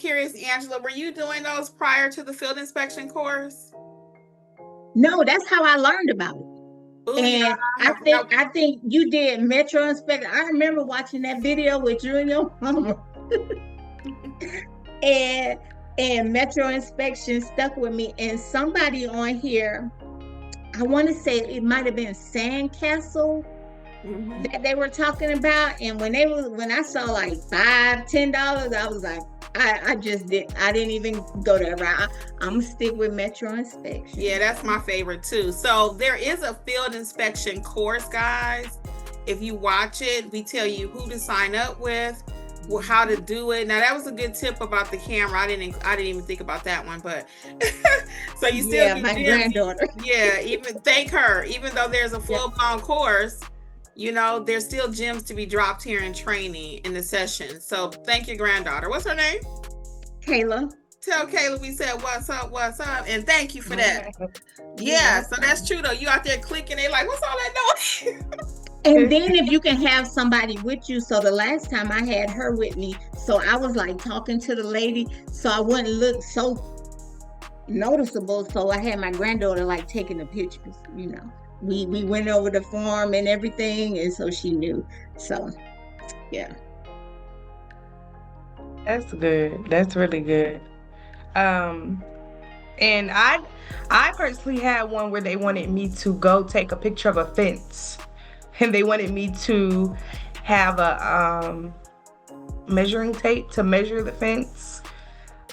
curious, Angela, were you doing those prior to the field inspection course? No, that's how I learned about it. Oh, yeah. And I think you did Metro Inspection. I remember watching that video with you and your mama. and and Metro Inspection stuck with me. And somebody on here, I want to say it might have been Sandcastle that they were talking about. And when I saw like $5, $10, I was like, I didn't even go that route. I'm gonna stick with Metro Inspection. Yeah, that's my favorite too. So there is a field inspection course, guys. If you watch it, we tell you who to sign up with, how to do it. Now that was a good tip about the camera. I didn't even think about that one, but so you still my granddaughter. Yeah, even thank her. Even though there's a full-blown course, there's still gems to be dropped here in training in the session. So thank your granddaughter. What's her name? Kayla. Tell Kayla we said what's up, and thank you for that. Yeah, so that's true though. You out there clicking, they like, what's all that noise? And then if you can have somebody with you. So the last time I had her with me, so I was like talking to the lady, so I wouldn't look so noticeable. So I had my granddaughter like taking the pictures. We went over the form and everything, and so she knew. So yeah, that's good. That's really good. And I personally had one where they wanted me to go take a picture of a fence, and they wanted me to have a measuring tape to measure the fence.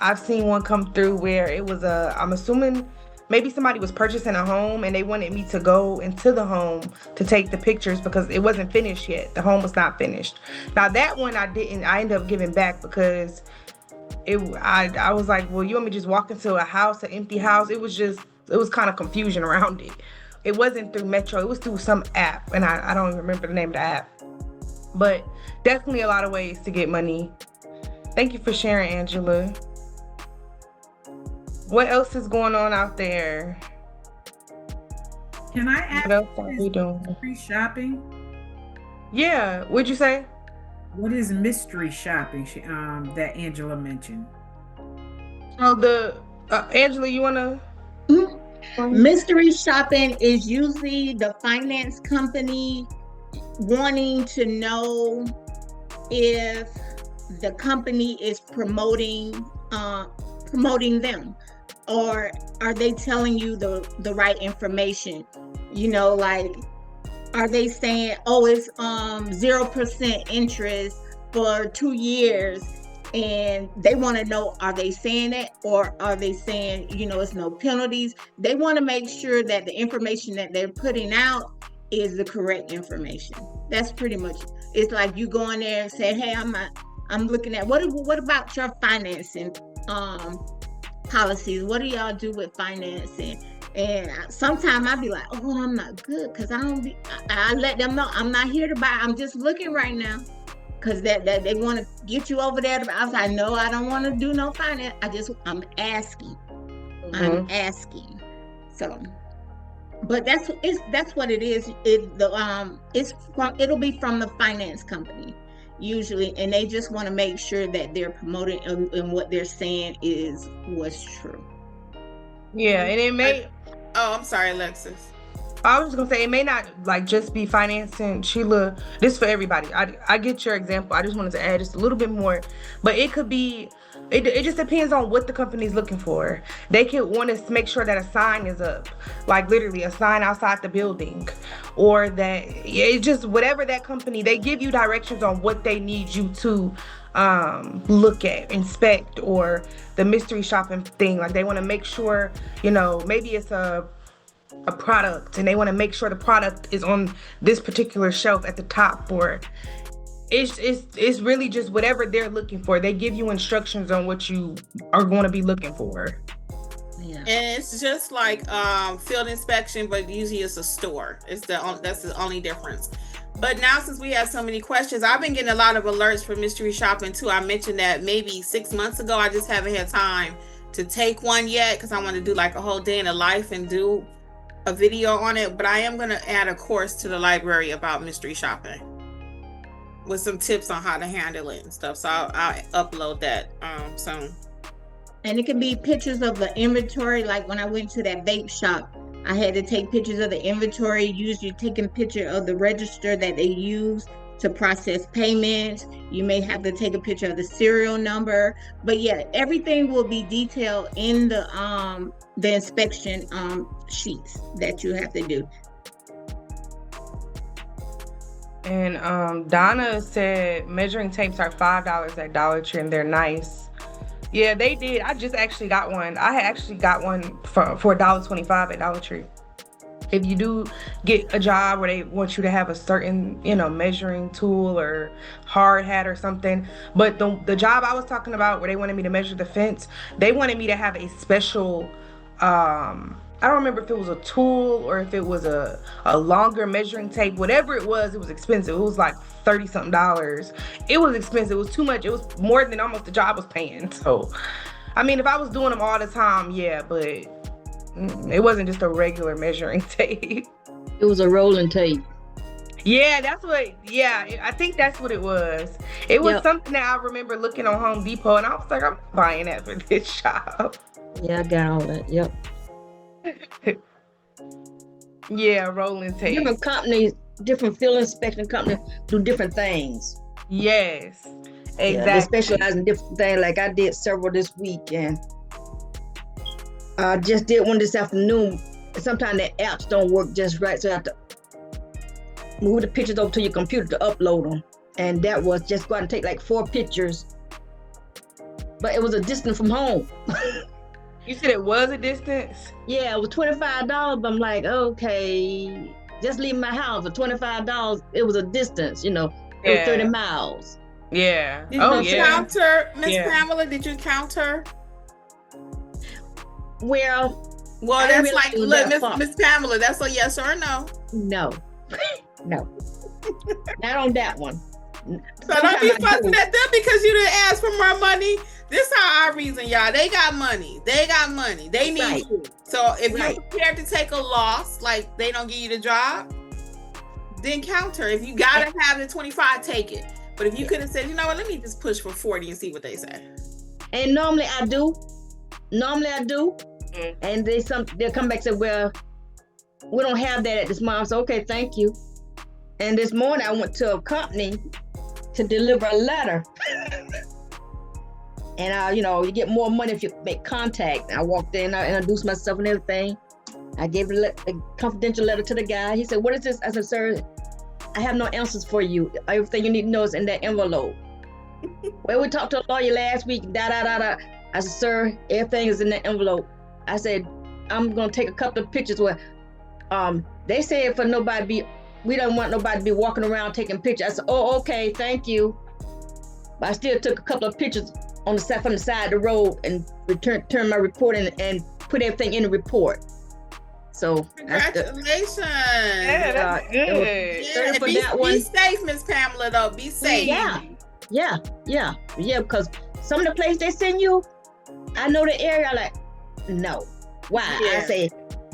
I've seen one come through where it was I'm assuming maybe somebody was purchasing a home and they wanted me to go into the home to take the pictures because it wasn't finished yet. The home was not finished. Now that one I ended up giving back because I was like, well, you want me to just walk into a house, an empty house? It was kind of confusion around it. It wasn't through Metro, it was through some app, and I don't even remember the name of the app. But definitely a lot of ways to get money. Thank you for sharing, Angela. What else is going on out there? Can I ask what else are we doing? Mystery shopping? Yeah, what'd you say? What is mystery shopping that Angela mentioned? Oh, Angela, you wanna? Mystery shopping is usually the finance company wanting to know if the company is promoting them, or are they telling you the right information? Like, are they saying, oh, it's 0% interest for 2 years, and they want to know, are they saying it, or are they saying, it's no penalties? They want to make sure that the information that they're putting out is the correct information. That's pretty much, it's like you go in there and say, hey, I'm looking at, what about your financing policies? What do y'all do with financing? And sometimes I'll be like, oh, I'm not good, because I let them know I'm not here to buy. I'm just looking right now. Because that they want to get you over there. I was like, no, I don't want to do no finance. I'm asking. Mm-hmm. I'm asking. So, but that's what it is. It'll be from the finance company usually, and they just want to make sure that they're promoting and what they're saying is what's true. Yeah, and it may. I'm sorry, Alexis. I was just gonna say, it may not like just be financing, Sheila. This is for everybody. I get your example. I just wanted to add just a little bit more, but it could be. It just depends on what the company's looking for. They could want to make sure that a sign is up, like literally a sign outside the building, or that it's just whatever that company. They give you directions on what they need you to look at, inspect, or the mystery shopping thing. Like they want to make sure, maybe it's a product and they want to make sure the product is on this particular shelf at the top, or it's really just whatever they're looking for. They give you instructions on what you are going to be looking for. Yeah. And it's just like field inspection, but usually it's a store. That's the only difference. But now, since we have so many questions, I've been getting a lot of alerts for mystery shopping too. I mentioned that maybe 6 months ago. I just haven't had time to take one yet because I want to do like a whole day in the life and do a video on it. But I am going to add a course to the library about mystery shopping. with some tips on how to handle it and stuff. So I'll upload that soon. And it can be pictures of the inventory. Like when I went to that vape shop, I had to take pictures of the inventory, usually taking picture of the register that they use to process payments. You may have to take a picture of the serial number. But yeah, everything will be detailed in the inspection sheets that you have to do. And Donna said measuring tapes are $5 at Dollar Tree, and they're nice. Yeah, they did. I just actually got one. I had actually got one for $1.25 at Dollar Tree. If you do get a job where they want you to have a certain, measuring tool or hard hat or something, but the job I was talking about where they wanted me to measure the fence, they wanted me to have a special, I don't remember if it was a tool or if it was a longer measuring tape. Whatever it was expensive. It was like $30-something. It was expensive. It was too much. It was more than almost the job was paying. So, I mean, if I was doing them all the time, yeah, but it wasn't just a regular measuring tape. It was a rolling tape. Yeah, I think that's what it was. It was something that I remember looking on Home Depot, and I was like, I'm not buying that for this job. Yeah, I got all that. Yep. Yeah, rolling tape. Different companies, different field inspection companies do different things. Yes, exactly. Yeah, they specialize in different things. Like I did several this week, and I just did one this afternoon. Sometimes the apps don't work just right, so I have to move the pictures over to your computer to upload them. And that was just go out and take like 4 pictures, but it was a distance from home. You said it was a distance? Yeah, it was $25, but I'm like, okay, just leave my house for $25. It was a distance, it was 30 miles. Yeah. Did you count her, Miss Pamela? Did you count her? Well, that's like, look, Miss Pamela, that's a yes or a no? No. No. Not on that one. So don't be fussing at them because you didn't ask for more money. This is how I reason, y'all. They got money. They need you. So if you're prepared to take a loss, like they don't give you the job, then counter. If you gotta have the 25, take it. But if you could have said, you know what, let me just push for 40 and see what they say. And normally I do. And they'll come back and say, well, we don't have that at this moment. So okay, thank you. And this morning I went to a company to deliver a letter. And you get more money if you make contact. I walked in, I introduced myself and everything. I gave a confidential letter to the guy. He said, what is this? I said, sir, I have no answers for you. Everything you need to know is in that envelope. Well, we talked to a lawyer last week, I said, sir, everything is in that envelope. I said, I'm gonna take a couple of pictures where they said we don't want nobody to be walking around taking pictures. I said, oh, okay, thank you. But I still took a couple of pictures from the side of the road and turn my report in and put everything in the report. So congratulations. Yeah, that's good. Be safe, Miss Pamela, though. Be safe. Yeah, because some of the places they send you, I know the area, I'm like, no. Why? Yeah. I say,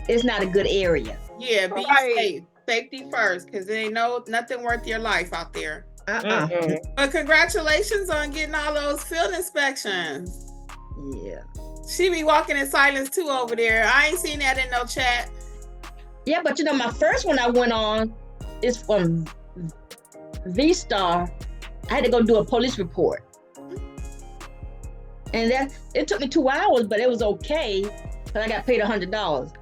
it's not a good area. Yeah, be safe. Safety first, because there ain't nothing worth your life out there. But congratulations on getting all those field inspections. Yeah. She be walking in silence too over there. I ain't seen that in no chat. Yeah, but my first one I went on is from V-Star. I had to go do a police report. And it took me 2 hours, but it was okay, because I got paid $100.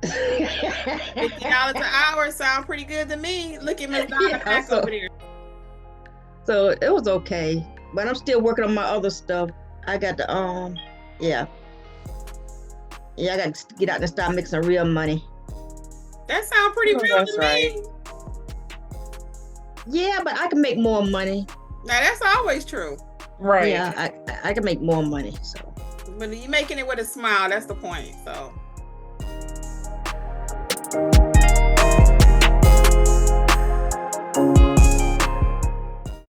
$50 an hour sound pretty good to me. Look at Miss Donna back over there. So it was okay, but I'm still working on my other stuff. I got to I got to get out and start making some real money. That sounds pretty real to me. Yeah, but I can make more money. Now that's always true. Right. Yeah, I can make more money. So. But you're making it with a smile. That's the point. So.